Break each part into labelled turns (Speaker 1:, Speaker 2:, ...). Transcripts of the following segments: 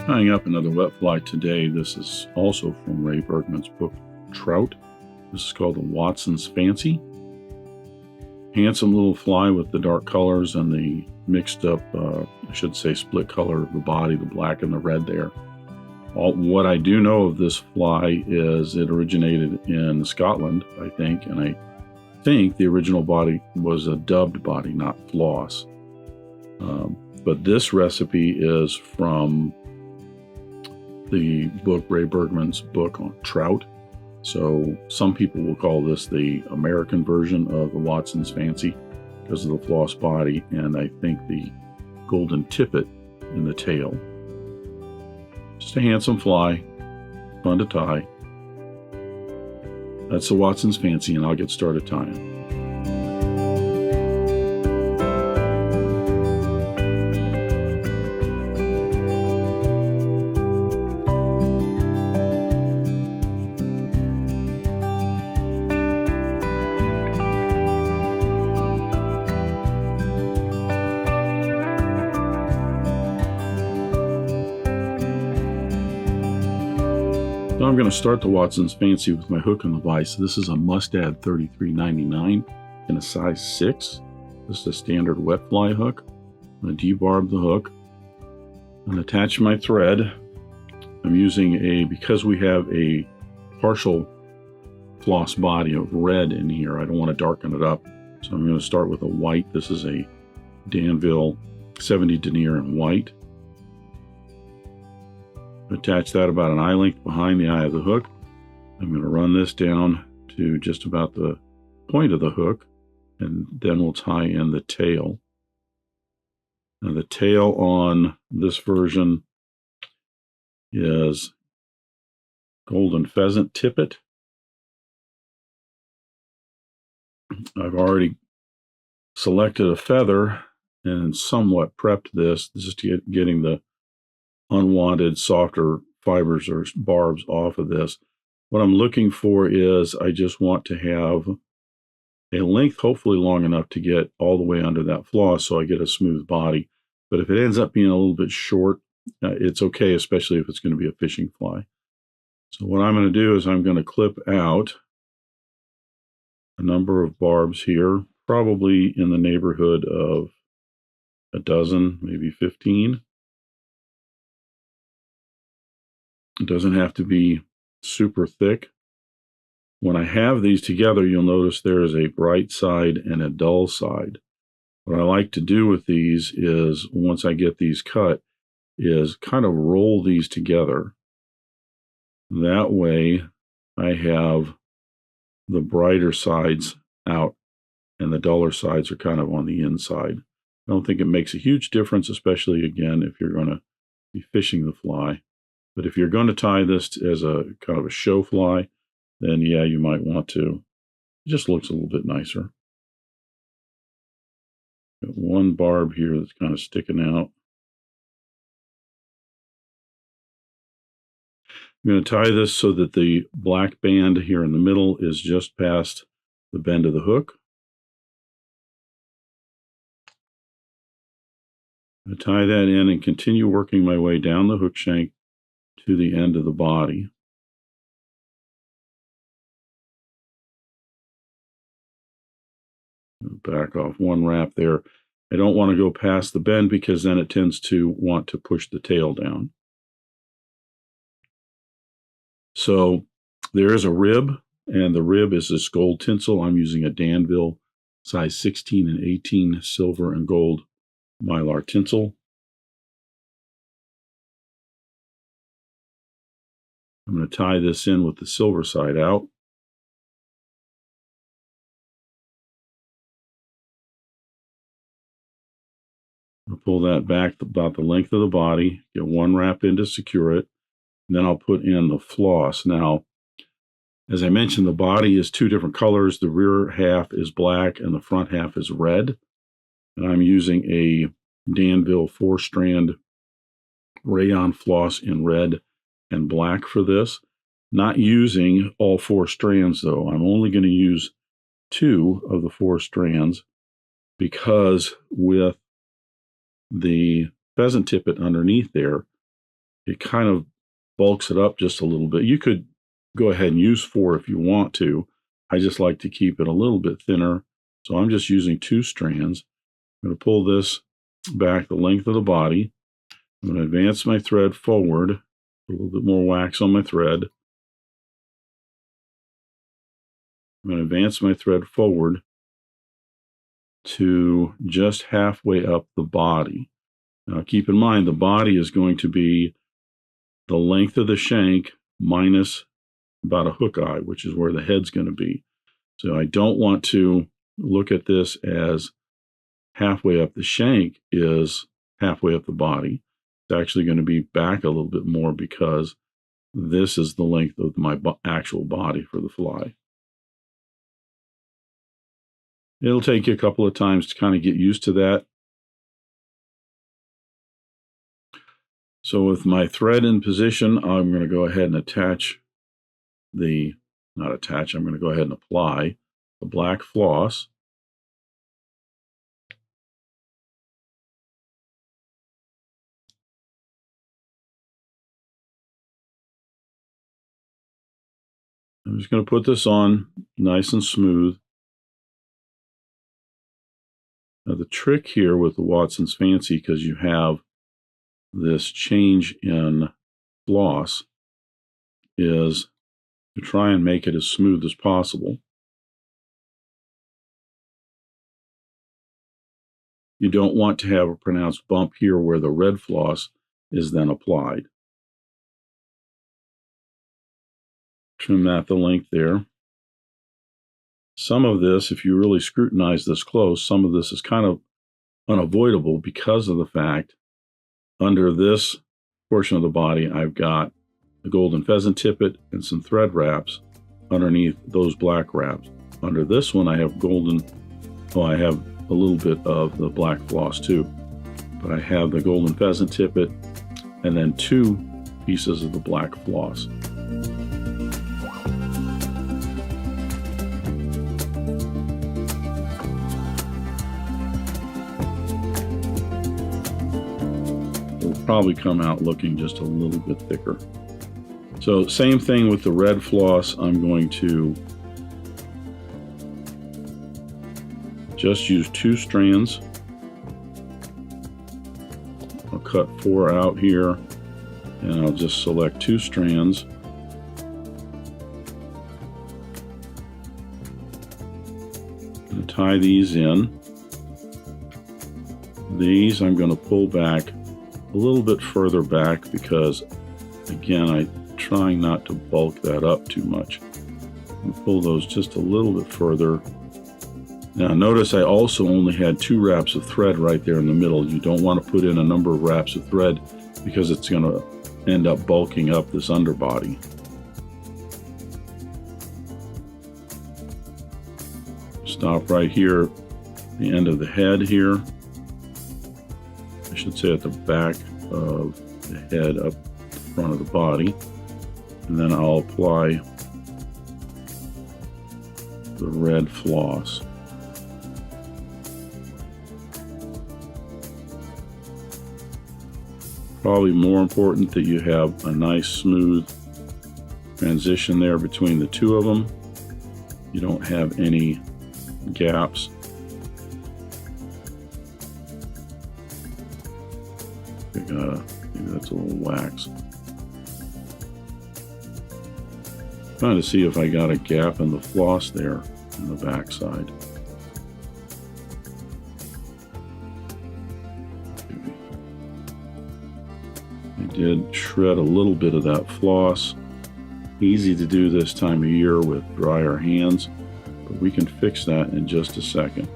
Speaker 1: Tying up another wet fly today. This is also from Ray Bergman's book, Trout. This is called the Watson's Fancy. Handsome little fly with the dark colors and the mixed up, I should say split color of the body, the black and the red there. What I do know of this fly is it originated in Scotland, I think, and I think the original body was a dubbed body, not Floss. But this recipe is from the book, Ray Bergman's book on trout. So some people will call this the American version of the Watson's Fancy because of the floss body, and I think the golden tippet in the tail. Just a handsome fly, fun to tie. That's the Watson's Fancy, and I'll get started tying. So I'm going to start the Watson's Fancy with my hook on the vise. This is a Mustad 3399 in a size 6. This is a standard wet fly hook. I'm going to debarb the hook and attach my thread. I'm using because we have a partial floss body of red in here, I don't want to darken it up. So I'm going to start with a white. This is a Danville 70 denier in white. Attach that about an eye length behind the eye of the hook. I'm going to run this down to just about the point of the hook, and then we'll tie in the tail. Now the tail on this version is golden pheasant tippet. I've already selected a feather and somewhat prepped this just to getting the unwanted softer fibers or barbs off of this. What I'm looking for is I just want to have a length hopefully long enough to get all the way under that floss so I get a smooth body. But if it ends up being a little bit short, it's okay, especially if it's going to be a fishing fly. So what I'm going to do is I'm going to clip out a number of barbs here, probably in the neighborhood of a dozen, maybe 15. It doesn't have to be super thick. When I have these together, you'll notice there is a bright side and a dull side. What I like to do with these is, once I get these cut, is kind of roll these together. That way I have the brighter sides out and the duller sides are kind of on the inside. I don't think it makes a huge difference, especially again if you're going to be fishing the fly. But if you're going to tie this as a kind of a show fly, then yeah, you might want to. It just looks a little bit nicer. Got one barb here that's kind of sticking out. I'm going to tie this so that the black band here in the middle is just past the bend of the hook. I tie that in and continue working my way down the hook shank to the end of the body. Back off one wrap there. I don't want to go past the bend because then it tends to want to push the tail down. So there is a rib, and the rib is this gold tinsel. I'm using a Danville size 16 and 18 silver and gold Mylar tinsel. I'm going to tie this in with the silver side out. I'll pull that back about the length of the body, get one wrap in to secure it, and then I'll put in the floss. Now, as I mentioned, the body is two different colors. The rear half is black and the front half is red. And I'm using a Danville 4-strand Rayon floss in red and black for this. Not using all 4 strands though. I'm only going to use 2 of the 4 strands because with the pheasant tippet underneath there, it kind of bulks it up just a little bit. You could go ahead and use 4 if you want to. I just like to keep it a little bit thinner. So I'm just using 2 strands. I'm going to pull this back the length of the body. I'm going to advance my thread forward, a little bit more wax on my thread. I'm going to advance my thread forward to just halfway up the body. Now keep in mind the body is going to be the length of the shank minus about a hook eye, which is where the head's going to be. So I don't want to look at this as halfway up the shank is halfway up the body. It's actually going to be back a little bit more because this is the length of my actual body for the fly. It'll take you a couple of times to kind of get used to that. So with my thread in position, I'm going to go ahead and I'm going to go ahead and apply the black floss. I'm just going to put this on nice and smooth. Now the trick here with the Watson's Fancy, because you have this change in floss, is to try and make it as smooth as possible. You don't want to have a pronounced bump here where the red floss is then applied. Trim that the length there. Some of this, if you really scrutinize this close, some of this is kind of unavoidable because of the fact under this portion of the body, I've got the golden pheasant tippet and some thread wraps underneath those black wraps. Under this one, I have I have a little bit of the black floss too, but I have the golden pheasant tippet and then 2 pieces of the black floss. Probably come out looking just a little bit thicker. So same thing with the red floss. I'm going to just use 2 strands. I'll cut 4 out here and I'll just select 2 strands. And tie these in. These I'm going to pull back a little bit further back because, again, I'm trying not to bulk that up too much. And pull those just a little bit further. Now notice I also only had 2 wraps of thread right there in the middle. You don't want to put in a number of wraps of thread because it's going to end up bulking up this underbody. Stop right here, the end of the head here. I should say at the back of the head up front of the body. And then I'll apply the red floss. Probably more important that you have a nice smooth transition there between the 2 of them. You don't have any gaps. Maybe that's a little wax. Trying to see if I got a gap in the floss there in the back side. I did shred a little bit of that floss. Easy to do this time of year with drier hands, but we can fix that in just a second.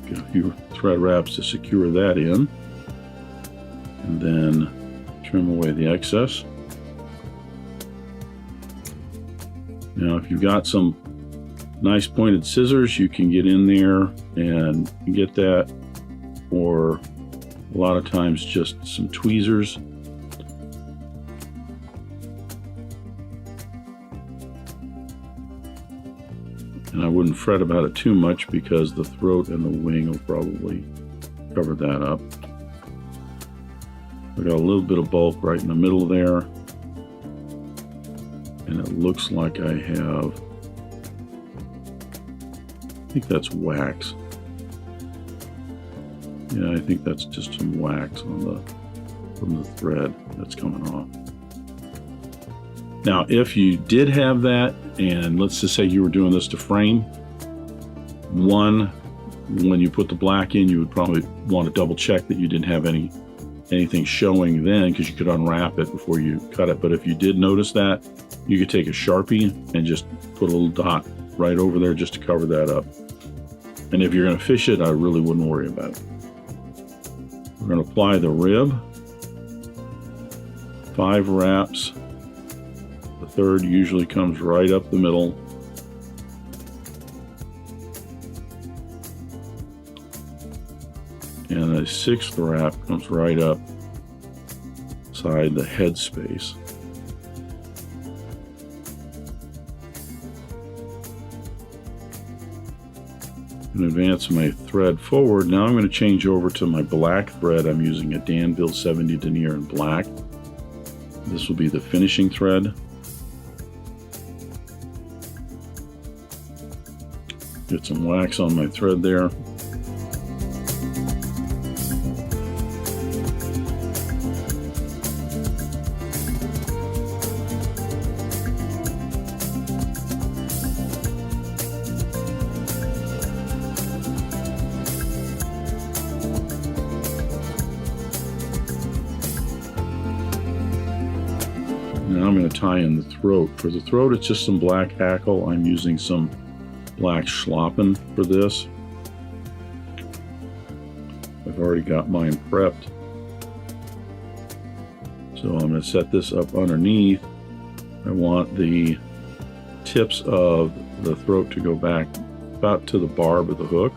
Speaker 1: Got a few thread wraps to secure that in, and then trim away the excess. Now if you've got some nice pointed scissors, you can get in there and get that, or a lot of times just some tweezers. And I wouldn't fret about it too much because the throat and the wing will probably cover that up. I got a little bit of bulk right in the middle there, and it looks like I have, I think that's wax. Yeah, I think that's just some wax on from the thread that's coming off. Now, if you did have that, and let's just say you were doing this to frame, when you put the black in, you would probably want to double check that you didn't have anything showing then, because you could unwrap it before you cut it. But if you did notice that, you could take a Sharpie and just put a little dot right over there just to cover that up. And if you're going to fish it, I really wouldn't worry about it. We're going to apply the rib, 5 wraps. The third usually comes right up the middle. And the 6th wrap comes right up inside the head space. And advance my thread forward. Now I'm going to change over to my black thread. I'm using a Danville 70 denier in black. This will be the finishing thread. Get some wax on my thread there. Now I'm going to tie in the throat. For the throat, it's just some black hackle. I'm using some black schlappen for this. I've already got mine prepped. So I'm going to set this up underneath. I want the tips of the throat to go back about to the barb of the hook.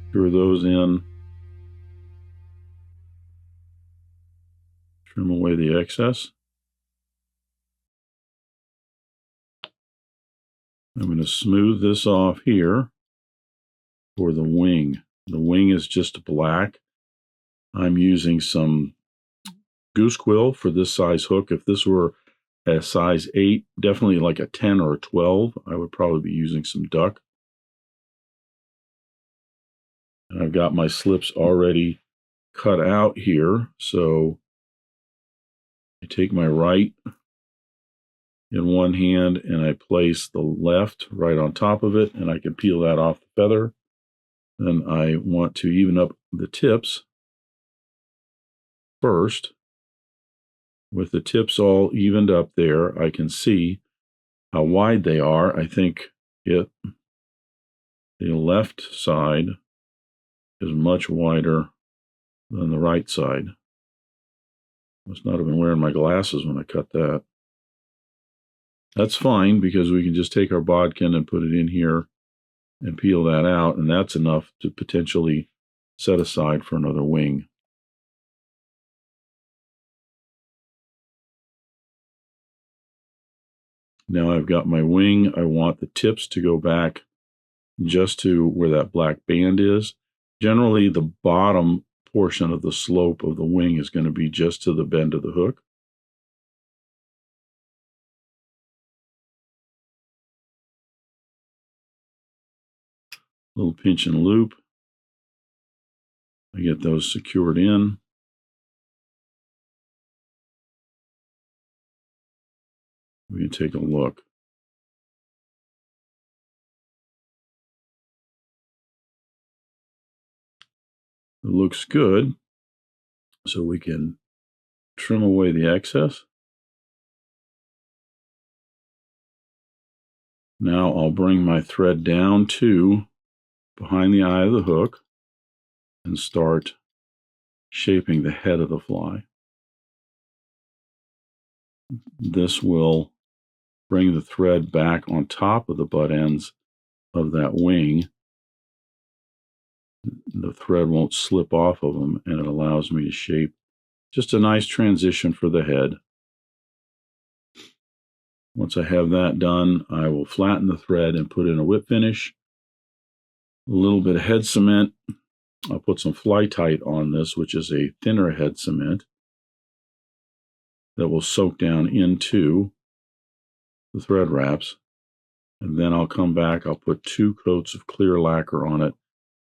Speaker 1: Screw those in. Trim away the excess. I'm going to smooth this off here for the wing. The wing is just black. I'm using some goose quill for this size hook. If this were a size 8, definitely like a 10 or a 12, I would probably be using some duck. And I've got my slips already cut out here, so I take my right in one hand and I place the left right on top of it, and I can peel that off the feather. Then I want to even up the tips first. With the tips all evened up there, I can see how wide they are. I think the left side is much wider than the right side. Must not have been wearing my glasses when I cut that. That's fine, because we can just take our bodkin and put it in here and peel that out, and that's enough to potentially set aside for another wing. Now I've got my wing. I want the tips to go back just to where that black band is. Generally, the bottom portion of the slope of the wing is going to be just to the bend of the hook. Little pinch and loop. I get those secured in. We can take a look. It looks good, so we can trim away the excess. Now I'll bring my thread down to behind the eye of the hook and start shaping the head of the fly. This will bring the thread back on top of the butt ends of that wing. The thread won't slip off of them, and it allows me to shape just a nice transition for the head. Once I have that done, I will flatten the thread and put in a whip finish, a little bit of head cement, I'll put some fly tight on this, which is a thinner head cement that will soak down into the thread wraps. And then I'll come back, I'll put 2 coats of clear lacquer on it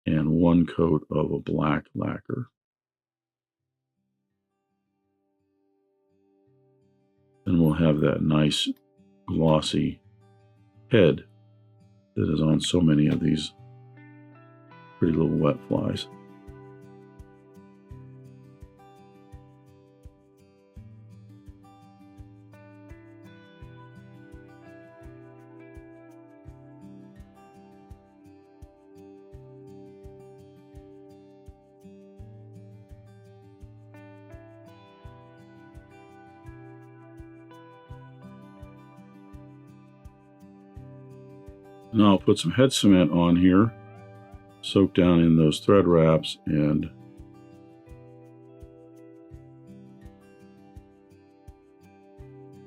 Speaker 1: and 1 coat of a black lacquer. And we'll have that nice glossy head that is on so many of these pretty little wet flies. Now I'll put some head cement on here, soak down in those thread wraps, and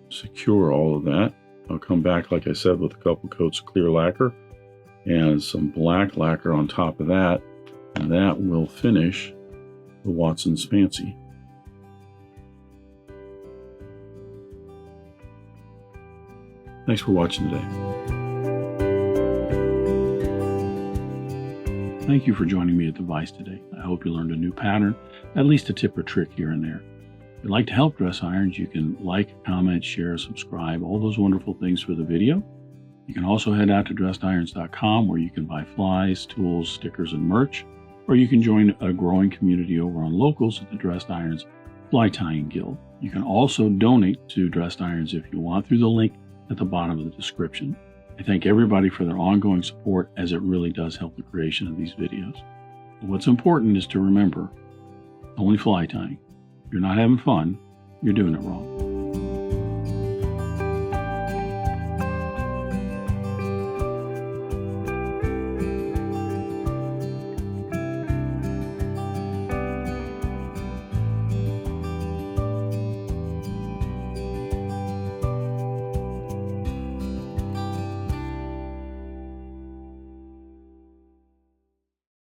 Speaker 1: secure all of that. I'll come back, like I said, with a couple coats of clear lacquer and some black lacquer on top of that, and that will finish the Watson's Fancy. Thanks for watching today. Thank you for joining me at the Vise today. I hope you learned a new pattern, at least a tip or trick here and there. If you'd like to help Dress Irons, you can like, comment, share, subscribe, all those wonderful things for the video. You can also head out to dressedirons.com where you can buy flies, tools, stickers, and merch, or you can join a growing community over on Locals at the Dressed Irons Fly Tying Guild. You can also donate to Dressed Irons if you want through the link at the bottom of the description. I thank everybody for their ongoing support, as it really does help the creation of these videos. But what's important is to remember, only fly tying. If you're not having fun, you're doing it wrong.